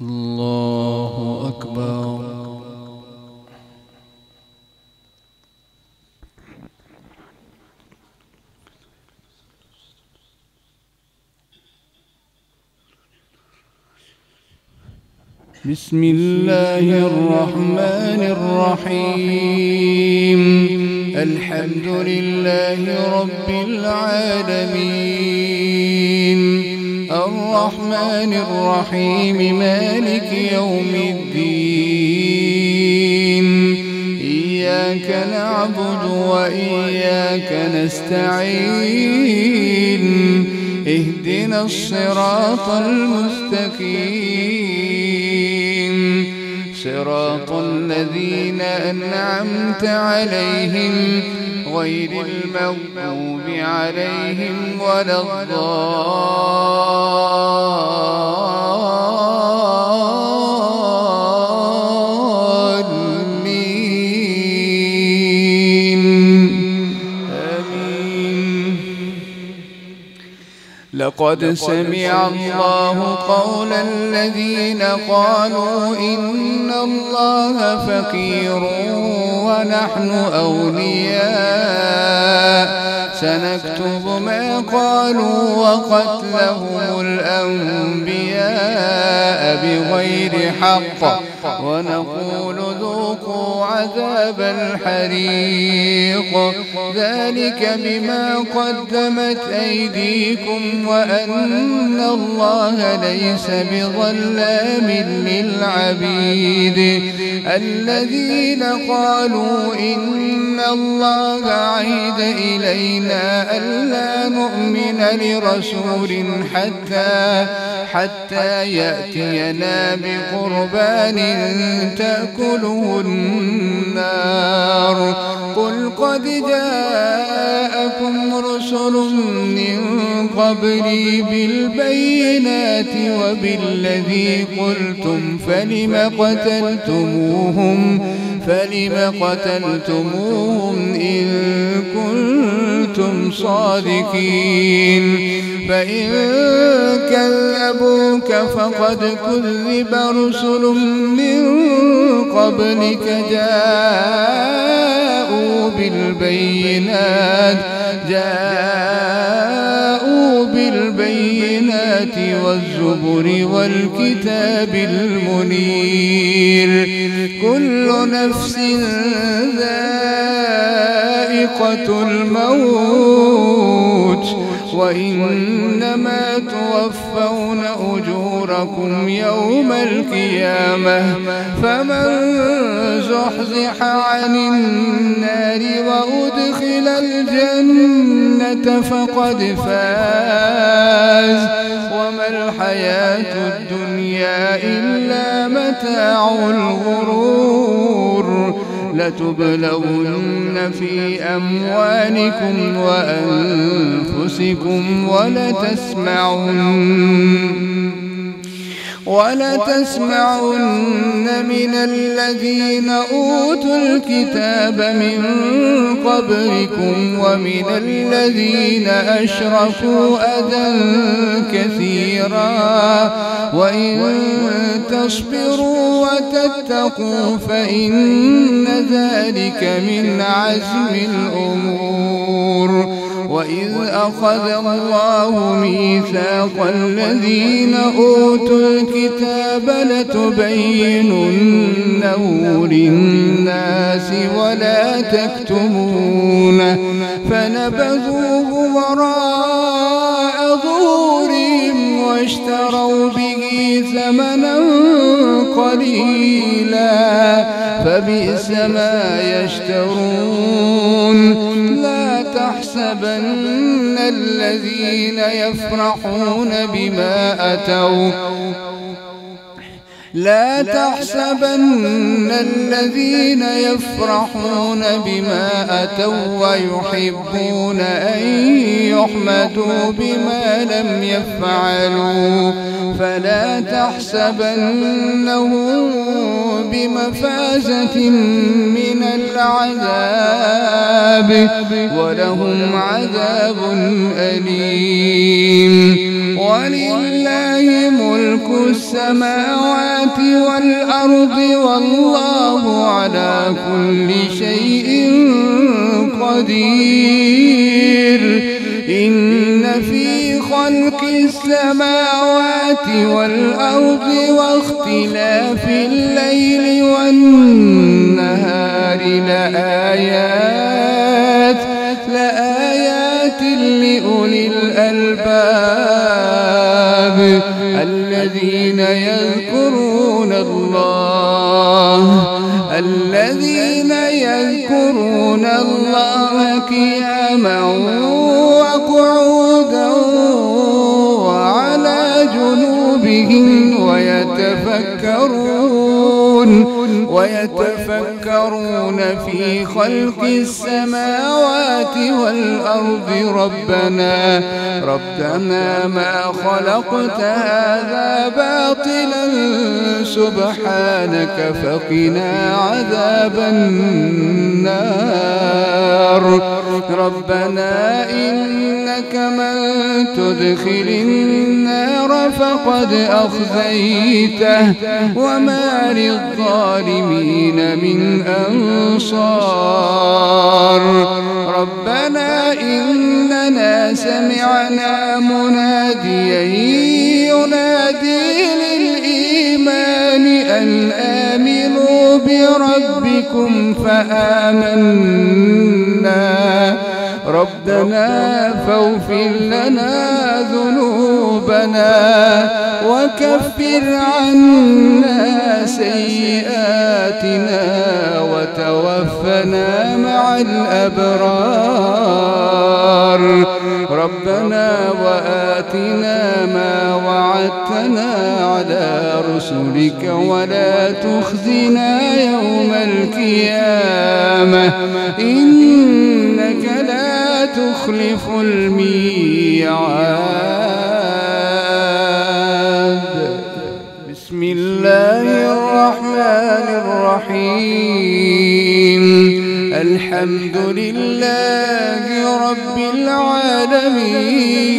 الله أكبر. بسم الله الرحمن الرحيم. الحمد لله رب العالمين، الرحمن الرحيم، مالك يوم الدين. إياك نعبد وإياك نستعين. اهدنا الصراط المستقيم، صراط الذين أنعمت عليهم غير المغضوب عليهم ولا الضالين. آمين. لقد سمع الله قول الذين قالوا إن الله فقير ونحن أولياء، سنكتب ما قالوا وقتلهم الأنبياء بغير حق، ونقول ذوقوا عذاب الحريق، ذلك بما قدمت أيديكم وأن الله ليس بظلام للعبيد. الذين قالوا إن الله عهد إلينا ألا نؤمن لرسول حتى يأتينا بقربان تأكله النار. قل قد جاءكم رسل من قبلي بالبينات وبالذي قلتم فلم قتلتموهم إن كنتم صادقين. فإن كذبوك فقد كذب رسل من قبلك جاءوا بالبينات والزبر والكتاب المنير. كل نفس ذائقة الموت، وإنما توفون أجوركم يوم القيامة، فمن زحزح عن النار وأدخل الجنة فقد فاز، وما الحياة الدنيا إلا متاع الغرور. لتبلون في أموالكم وأنفسكم ولتسمعن من الذين أوتوا الكتاب من قبلكم ومن الذين أشركوا أذى كثيرا، وإن تصبروا وتتقوا فإن ذلك من عزم الأمور. وإذ أخذ الله ميثاق الذين أوتوا الكتاب لتبيننه للناس ولا تكتمونه، فنبذوه وراء ظهورهم واشتروا به ثمنا قليلا، فبئس ما يشترون. لا تحسبن الذين يفرحون بما أتوا لا تحسبن الذين يفرحون بما أتوا ويحبون أن يحمدوا بما لم يفعلوا فلا تحسبنهم بمفازة من العذاب ولهم عذاب أليم. ولله ملك السماوات والأرض والله على كل شيء قدير إن في خلق السماوات والأرض واختلاف الليل والنهار لآيات لأولي الألباب الذين يذكرون الله قياما وقعودا وعلى جنوبهم ويتفكرون في خلق السماوات والأرض ربنا ما خلقت هذا باطلا سبحانك فقنا عذاب النار ربنا إنك من تدخل النار فقد أخزيته وما للظالمين من أنصار ربنا إننا سمعنا مناديا ينادي للإيمان أن آمنوا بربكم فآمنا ربنا فاغفر لنا ذنوبنا وكفر عنا سيئاتنا وتوفنا مع الأبرار ربنا وآتنا ما وعدتنا على رسلك ولا تخزنا يوم القيامة إنك لا تخلف الميعاد بسم الله الرحمن الرحيم الحمد لله رب العالمين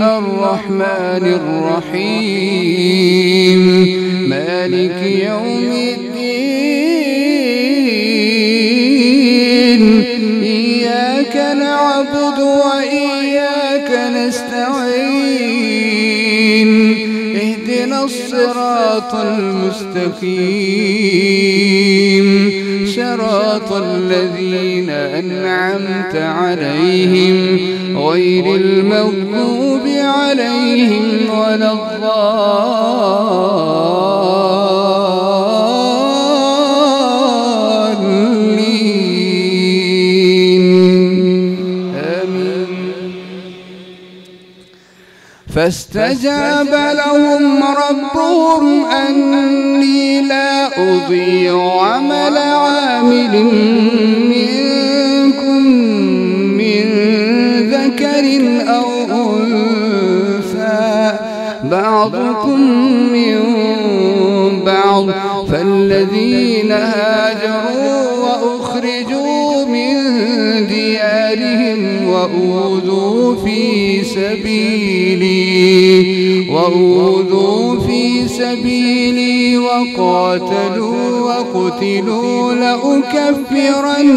الرحمن الرحيم مالك يوم الدين إياك نعبد وإياك نستعين اهدنا الصراط المستقيم صراط الذين أنعمت عليهم غير المغضوب عليهم ولا الضالين آمين فاستجاب لهم ربهم أني لا أضيع عمل عامل منكم من ذكر أو أنثى بعضكم من بعض فالذين هاجروا وأخرجوا من ديارهم وأوذوا في سبيلي وقاتلوا وقتلوا لأكفرن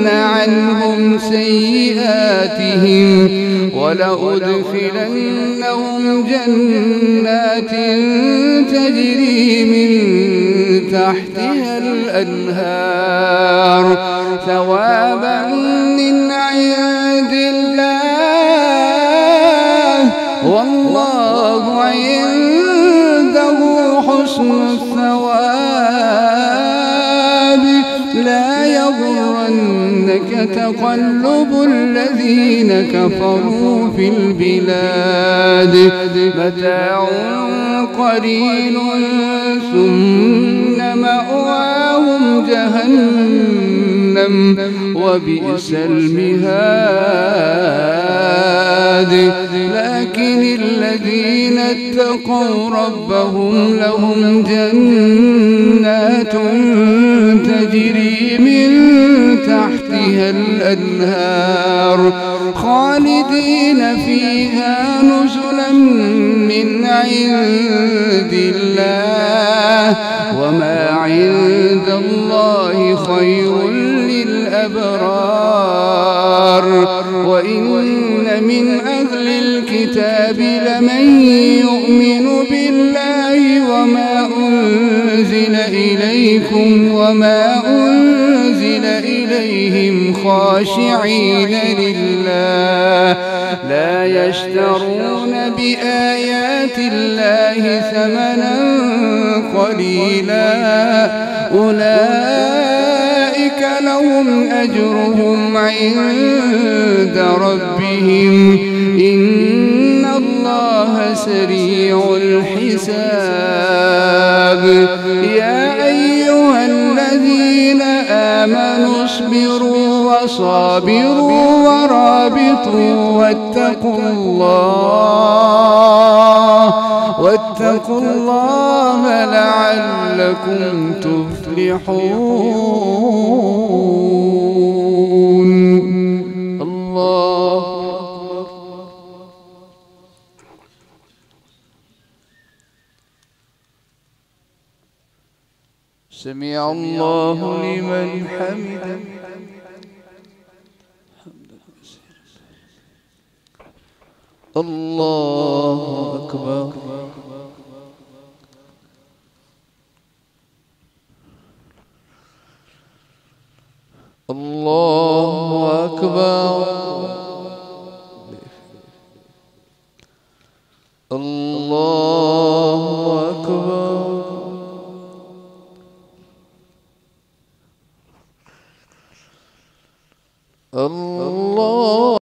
عنهم سيئاتهم ولأدخلنهم جنات تجري من تحتها الأنهار ثوابا من عند الله والله عنده حسن الثواب لا يغرنك تقلب الذين كفروا في البلاد متاع قليل ثم مأواهم جهنم وبئس المهاد لكن الذين اتقوا ربهم لهم جنات تجري من تحتها الأنهار خالدين فيها نزلا من من عند الله وما عند الله خير للأبرار وإن من أهل الكتاب لمن يؤمن بالله وما أنزل إليكم وما أنزل إليهم خاشعين لله لا يشترون بآيات الله ثمنا قليلا أولئك لهم أجرهم عند ربهم إن الله سريع الحساب يا أيها الذين آمنوا اصبروا وصابروا ورابطوا واتقوا الله لعلكم تفلحون الله سمع الله لمن حمده الله أكبر الله أكبر الله